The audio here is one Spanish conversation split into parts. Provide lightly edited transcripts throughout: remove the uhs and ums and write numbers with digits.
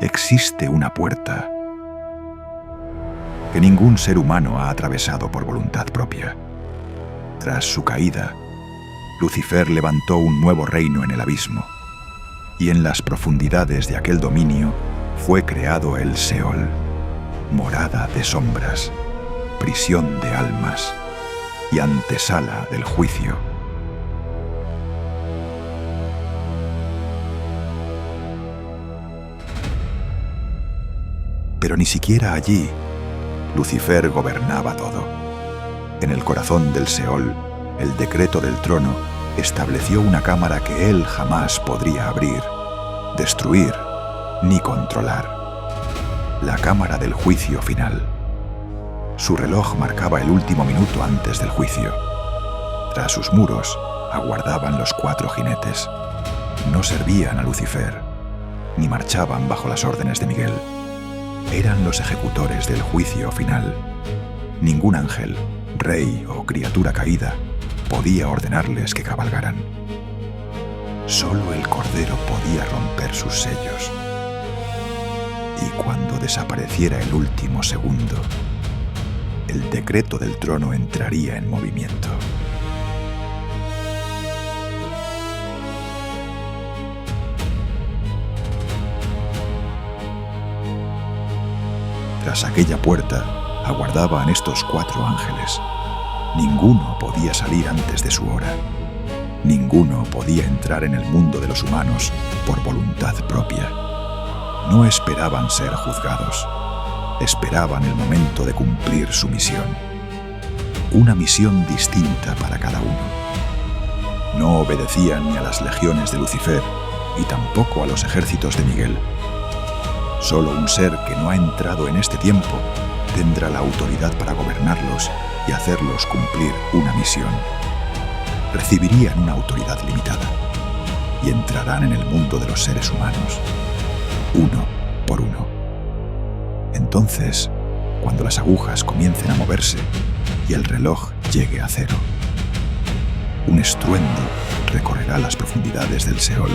existe una puerta que ningún ser humano ha atravesado por voluntad propia. Tras su caída, Lucifer levantó un nuevo reino en el abismo, y en las profundidades de aquel dominio fue creado el Seol, morada de sombras, prisión de almas y antesala del juicio. Pero ni siquiera allí Lucifer gobernaba todo. En el corazón del Seol, el decreto del trono estableció una cámara que él jamás podría abrir, destruir ni controlar. La cámara del juicio final. Su reloj marcaba el último minuto antes del juicio. Tras sus muros aguardaban los 4 jinetes. No servían a Lucifer, ni marchaban bajo las órdenes de Miguel. Eran los ejecutores del juicio final. Ningún ángel, rey o criatura caída podía ordenarles que cabalgaran. Solo el Cordero podía romper sus sellos. Y cuando desapareciera el último segundo, el decreto del trono entraría en movimiento. Tras aquella puerta aguardaban estos 4 ángeles. Ninguno podía salir antes de su hora. Ninguno podía entrar en el mundo de los humanos por voluntad propia. No esperaban ser juzgados. Esperaban el momento de cumplir su misión. Una misión distinta para cada uno. No obedecían ni a las legiones de Lucifer y tampoco a los ejércitos de Miguel. Solo un ser que no ha entrado en este tiempo tendrá la autoridad para gobernarlos y hacerlos cumplir una misión. Recibirían una autoridad limitada y entrarán en el mundo de los seres humanos, uno por uno. Entonces, cuando las agujas comiencen a moverse y el reloj llegue a 0, un estruendo recorrerá las profundidades del Seol.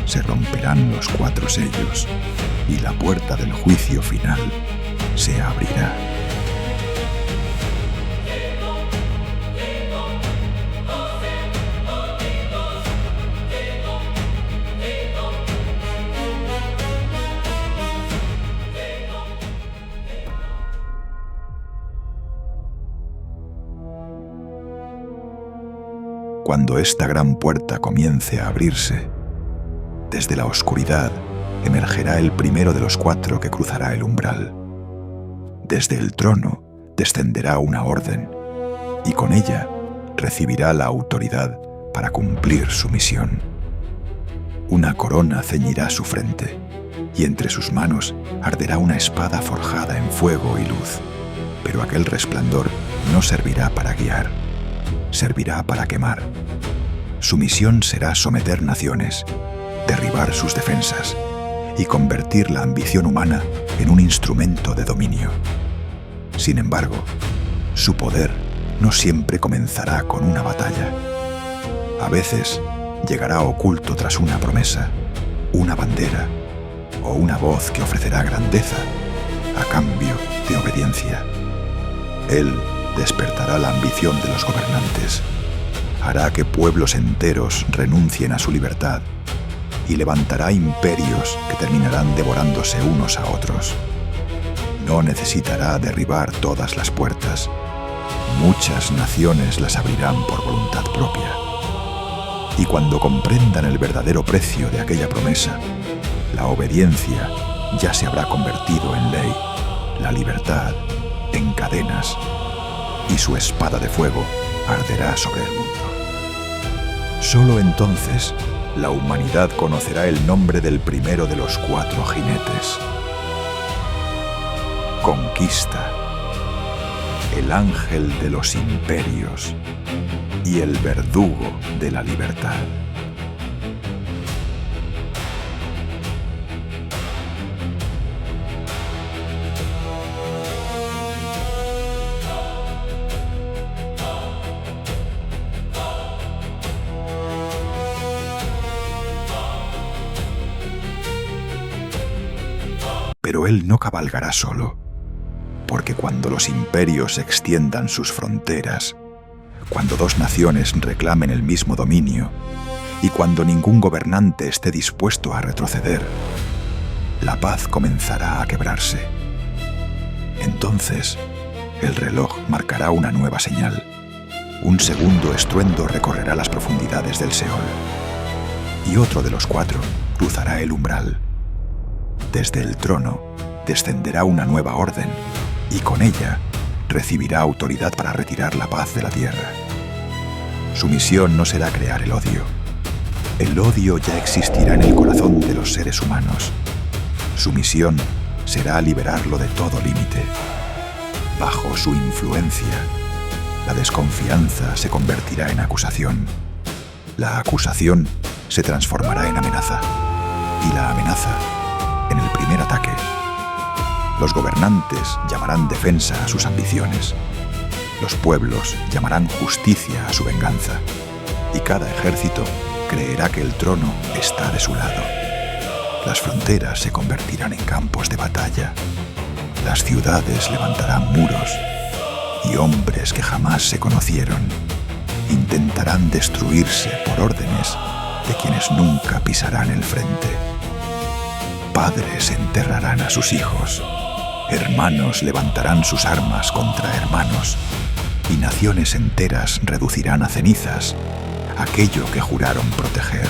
Se romperán los 4 sellos y la puerta del juicio final se abrirá. Cuando esta gran puerta comience a abrirse, desde la oscuridad emergerá el primero de los 4 que cruzará el umbral. Desde el trono descenderá una orden, y con ella recibirá la autoridad para cumplir su misión. Una corona ceñirá su frente, y entre sus manos arderá una espada forjada en fuego y luz. Pero aquel resplandor no servirá para guiar, servirá para quemar. Su misión será someter naciones, derribar sus defensas y convertir la ambición humana en un instrumento de dominio. Sin embargo, su poder no siempre comenzará con una batalla. A veces llegará oculto tras una promesa, una bandera o una voz que ofrecerá grandeza a cambio de obediencia. Él despertará la ambición de los gobernantes, hará que pueblos enteros renuncien a su libertad y levantará imperios que terminarán devorándose unos a otros. No necesitará derribar todas las puertas. Muchas naciones las abrirán por voluntad propia. Y cuando comprendan el verdadero precio de aquella promesa, la obediencia ya se habrá convertido en ley, la libertad en cadenas, y su espada de fuego arderá sobre el mundo. Solo entonces la humanidad conocerá el nombre del primero de los 4 jinetes. Conquista, el ángel de los imperios y el verdugo de la libertad. Pero él no cabalgará solo, porque cuando los imperios extiendan sus fronteras, cuando dos naciones reclamen el mismo dominio y cuando ningún gobernante esté dispuesto a retroceder, la paz comenzará a quebrarse. Entonces, el reloj marcará una nueva señal. Un segundo estruendo recorrerá las profundidades del Seol, y otro de los 4 cruzará el umbral. Desde el trono descenderá una nueva orden, y con ella recibirá autoridad para retirar la paz de la tierra. Su misión no será crear el odio. El odio ya existirá en el corazón de los seres humanos. Su misión será liberarlo de todo límite. Bajo su influencia, la desconfianza se convertirá en acusación. La acusación se transformará en amenaza. Y la amenaza en el primer ataque. Los gobernantes llamarán defensa a sus ambiciones. Los pueblos llamarán justicia a su venganza. Y cada ejército creerá que el trono está de su lado. Las fronteras se convertirán en campos de batalla. Las ciudades levantarán muros. Y hombres que jamás se conocieron intentarán destruirse por órdenes de quienes nunca pisarán el frente. Padres enterrarán a sus hijos. Hermanos levantarán sus armas contra hermanos. Y naciones enteras reducirán a cenizas aquello que juraron proteger.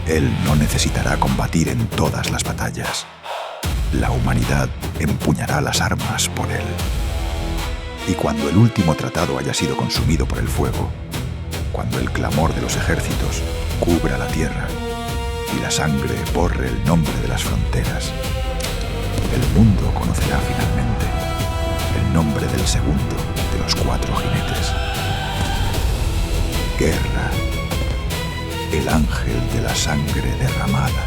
Él no necesitará combatir en todas las batallas. La humanidad empuñará las armas por él. Y cuando el último tratado haya sido consumido por el fuego, cuando el clamor de los ejércitos cubra la tierra y la sangre borre el nombre de las fronteras, el mundo conocerá finalmente el nombre del segundo de los 4 jinetes. Guerra, el ángel de la sangre derramada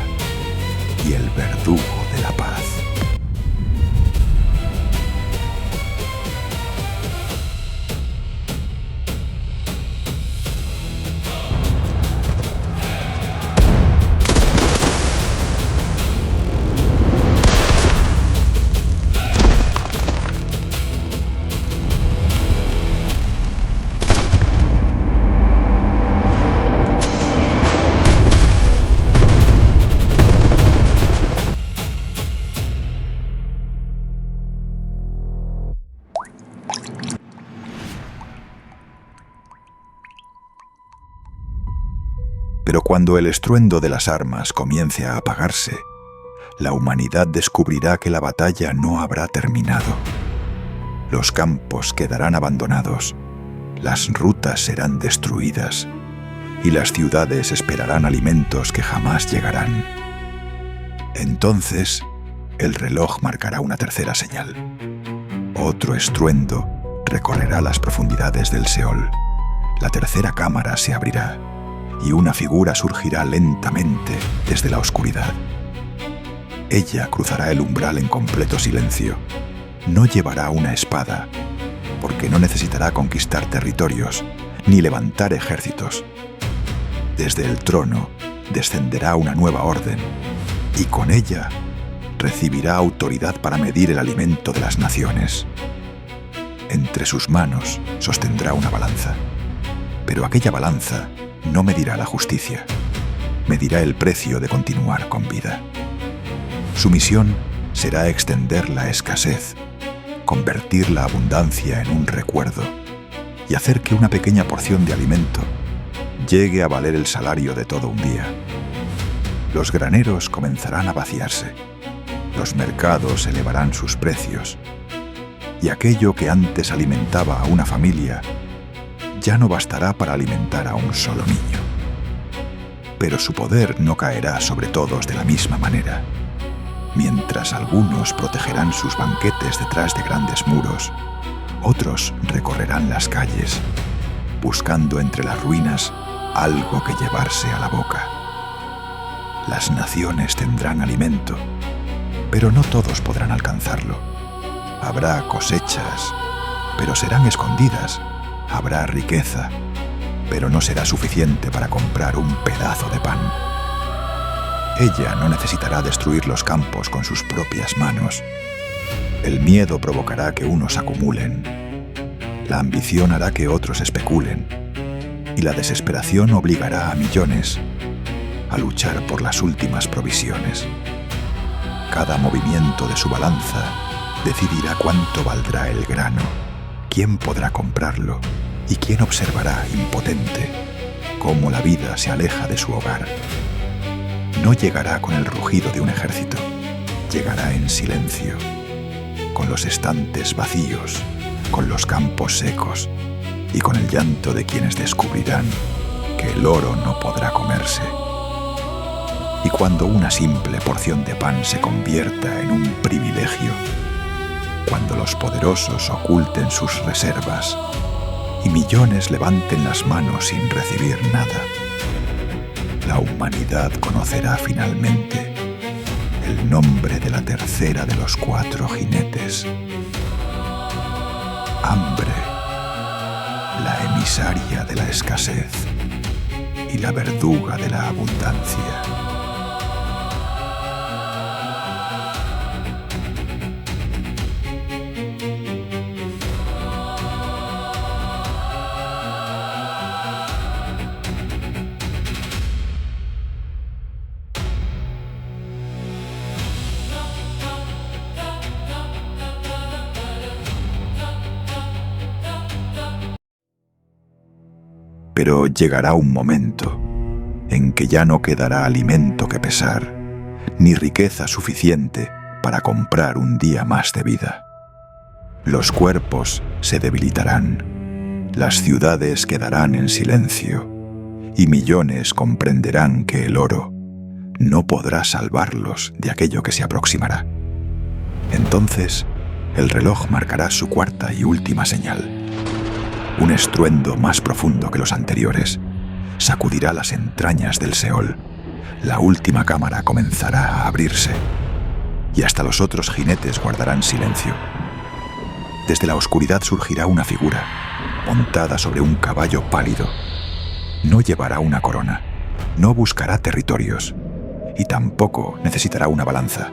y el verdugo de la paz. Pero cuando el estruendo de las armas comience a apagarse, la humanidad descubrirá que la batalla no habrá terminado. Los campos quedarán abandonados, las rutas serán destruidas y las ciudades esperarán alimentos que jamás llegarán. Entonces, el reloj marcará una tercera señal. Otro estruendo recorrerá las profundidades del Seol. La tercera cámara se abrirá y una figura surgirá lentamente desde la oscuridad. Ella cruzará el umbral en completo silencio. No llevará una espada, porque no necesitará conquistar territorios ni levantar ejércitos. Desde el trono descenderá una nueva orden, y con ella recibirá autoridad para medir el alimento de las naciones. Entre sus manos sostendrá una balanza, pero aquella balanza no medirá la justicia, medirá el precio de continuar con vida. Su misión será extender la escasez, convertir la abundancia en un recuerdo y hacer que una pequeña porción de alimento llegue a valer el salario de todo un día. Los graneros comenzarán a vaciarse, los mercados elevarán sus precios y aquello que antes alimentaba a una familia ya no bastará para alimentar a un solo niño. Pero su poder no caerá sobre todos de la misma manera. Mientras algunos protegerán sus banquetes detrás de grandes muros, otros recorrerán las calles, buscando entre las ruinas algo que llevarse a la boca. Las naciones tendrán alimento, pero no todos podrán alcanzarlo. Habrá cosechas, pero serán escondidas. Habrá riqueza, pero no será suficiente para comprar un pedazo de pan. Ella no necesitará destruir los campos con sus propias manos. El miedo provocará que unos acumulen. La ambición hará que otros especulen. Y la desesperación obligará a millones a luchar por las últimas provisiones. Cada movimiento de su balanza decidirá cuánto valdrá el grano, quién podrá comprarlo y quién observará impotente cómo la vida se aleja de su hogar. No llegará con el rugido de un ejército, llegará en silencio, con los estantes vacíos, con los campos secos y con el llanto de quienes descubrirán que el oro no podrá comerse. Y cuando una simple porción de pan se convierta en un privilegio, cuando los poderosos oculten sus reservas y millones levanten las manos sin recibir nada, la humanidad conocerá finalmente el nombre de la tercera de los 4 jinetes. Hambre, la emisaria de la escasez y la verduga de la abundancia. Pero llegará un momento en que ya no quedará alimento que pesar, ni riqueza suficiente para comprar un día más de vida. Los cuerpos se debilitarán, las ciudades quedarán en silencio, y millones comprenderán que el oro no podrá salvarlos de aquello que se aproximará. Entonces, el reloj marcará su cuarta y última señal. Un estruendo más profundo que los anteriores sacudirá las entrañas del Seol. La última cámara comenzará a abrirse y hasta los otros jinetes guardarán silencio. Desde la oscuridad surgirá una figura, montada sobre un caballo pálido. No llevará una corona, no buscará territorios y tampoco necesitará una balanza,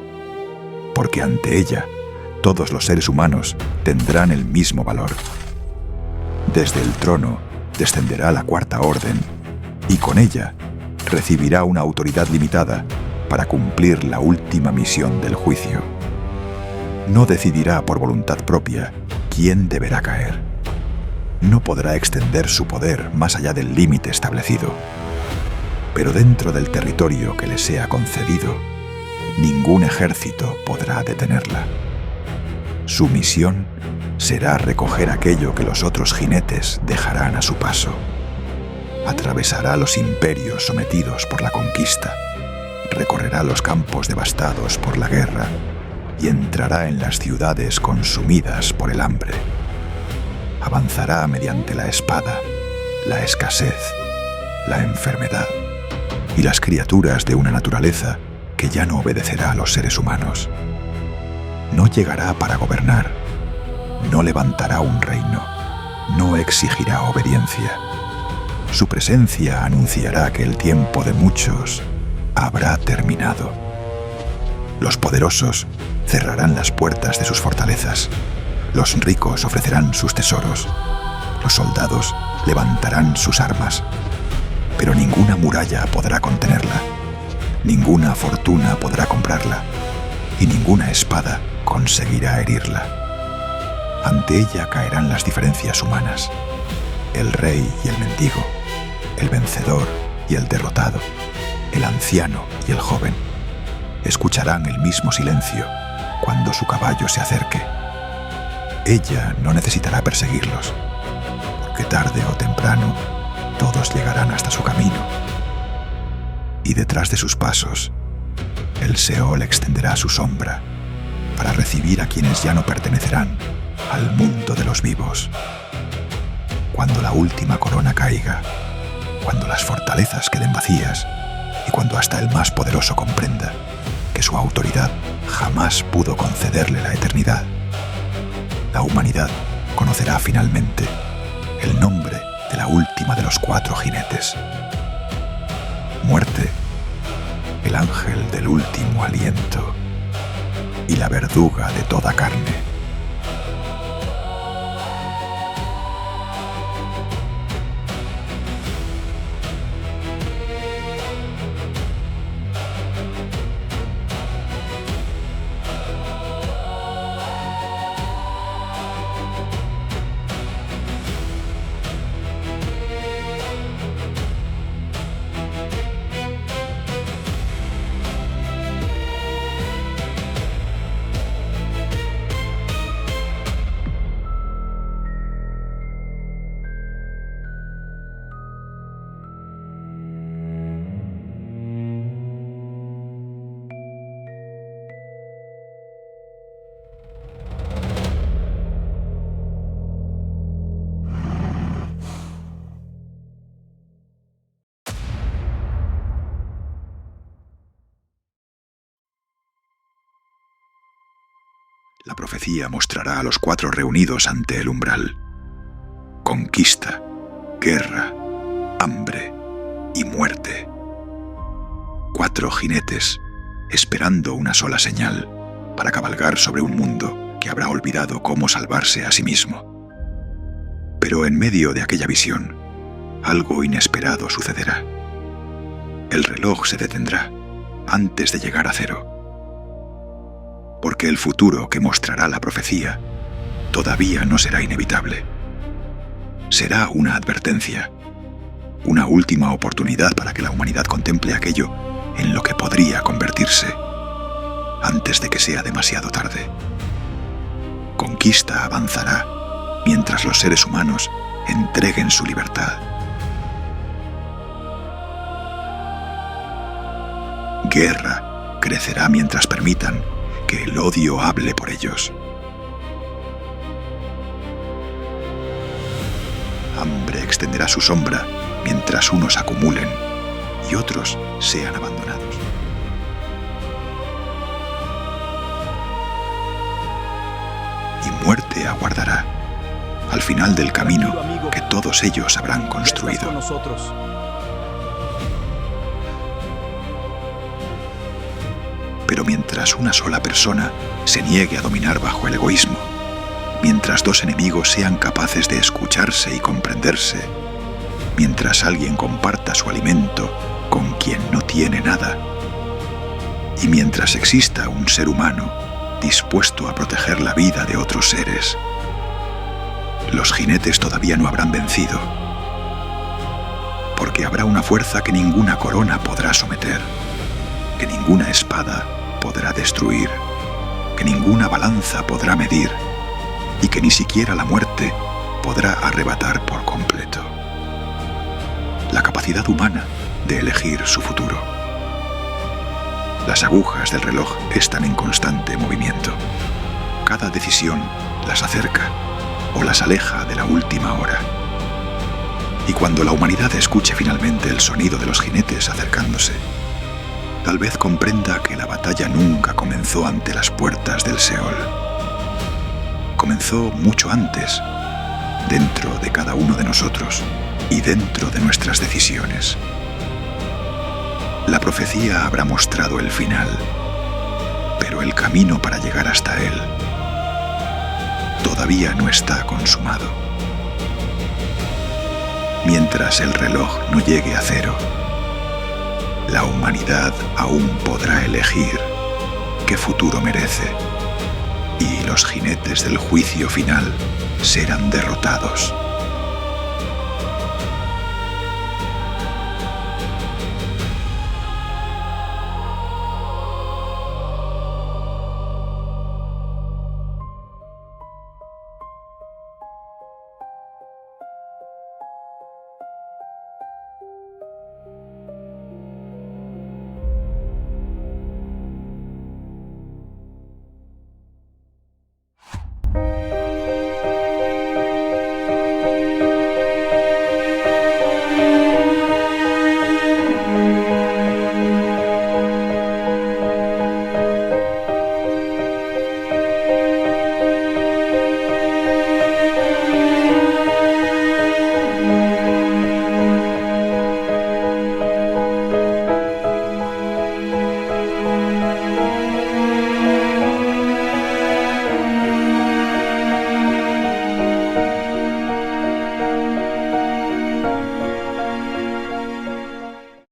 porque ante ella todos los seres humanos tendrán el mismo valor. Desde el trono descenderá la Cuarta Orden y con ella recibirá una autoridad limitada para cumplir la última misión del juicio. No decidirá por voluntad propia quién deberá caer. No podrá extender su poder más allá del límite establecido. Pero dentro del territorio que le sea concedido, ningún ejército podrá detenerla. Su misión será recoger aquello que los otros jinetes dejarán a su paso. Atravesará los imperios sometidos por la conquista, recorrerá los campos devastados por la guerra y entrará en las ciudades consumidas por el hambre. Avanzará mediante la espada, la escasez, la enfermedad y las criaturas de una naturaleza que ya no obedecerá a los seres humanos. No llegará para gobernar, no levantará un reino, no exigirá obediencia. Su presencia anunciará que el tiempo de muchos habrá terminado. Los poderosos cerrarán las puertas de sus fortalezas, los ricos ofrecerán sus tesoros, los soldados levantarán sus armas, pero ninguna muralla podrá contenerla, ninguna fortuna podrá comprarla y ninguna espada conseguirá herirla. Ante ella caerán las diferencias humanas, el rey y el mendigo, el vencedor y el derrotado, el anciano y el joven. Escucharán el mismo silencio cuando su caballo se acerque. Ella no necesitará perseguirlos, porque tarde o temprano todos llegarán hasta su camino. Y detrás de sus pasos, el Seol extenderá su sombra para recibir a quienes ya no pertenecerán al mundo de los vivos. Cuando la última corona caiga, cuando las fortalezas queden vacías y cuando hasta el más poderoso comprenda que su autoridad jamás pudo concederle la eternidad, la humanidad conocerá finalmente el nombre de la última de los 4 jinetes. Muerte, el ángel del último aliento y la verduga de toda carne. La profecía mostrará a los 4 reunidos ante el umbral. Conquista, guerra, hambre y muerte. 4 jinetes esperando una sola señal para cabalgar sobre un mundo que habrá olvidado cómo salvarse a sí mismo. Pero en medio de aquella visión, algo inesperado sucederá. El reloj se detendrá antes de llegar a 0. Porque el futuro que mostrará la profecía todavía no será inevitable. Será una advertencia, una última oportunidad para que la humanidad contemple aquello en lo que podría convertirse antes de que sea demasiado tarde. Conquista avanzará mientras los seres humanos entreguen su libertad. Guerra crecerá mientras permitan que el odio hable por ellos. Hambre extenderá su sombra mientras unos acumulen y otros sean abandonados. Y muerte aguardará al final del camino que todos ellos habrán construido. Pero mientras una sola persona se niegue a dominar bajo el egoísmo, mientras 2 enemigos sean capaces de escucharse y comprenderse, mientras alguien comparta su alimento con quien no tiene nada, y mientras exista un ser humano dispuesto a proteger la vida de otros seres, los jinetes todavía no habrán vencido, porque habrá una fuerza que ninguna corona podrá someter, que ninguna espada podrá destruir, que ninguna balanza podrá medir y que ni siquiera la muerte podrá arrebatar por completo. La capacidad humana de elegir su futuro. Las agujas del reloj están en constante movimiento. Cada decisión las acerca o las aleja de la última hora. Y cuando la humanidad escuche finalmente el sonido de los jinetes acercándose, tal vez comprenda que la batalla nunca comenzó ante las puertas del Seol. Comenzó mucho antes, dentro de cada uno de nosotros y dentro de nuestras decisiones. La profecía habrá mostrado el final, pero el camino para llegar hasta él todavía no está consumado. Mientras el reloj no llegue a 0, la humanidad aún podrá elegir qué futuro merece, y los jinetes del juicio final serán derrotados.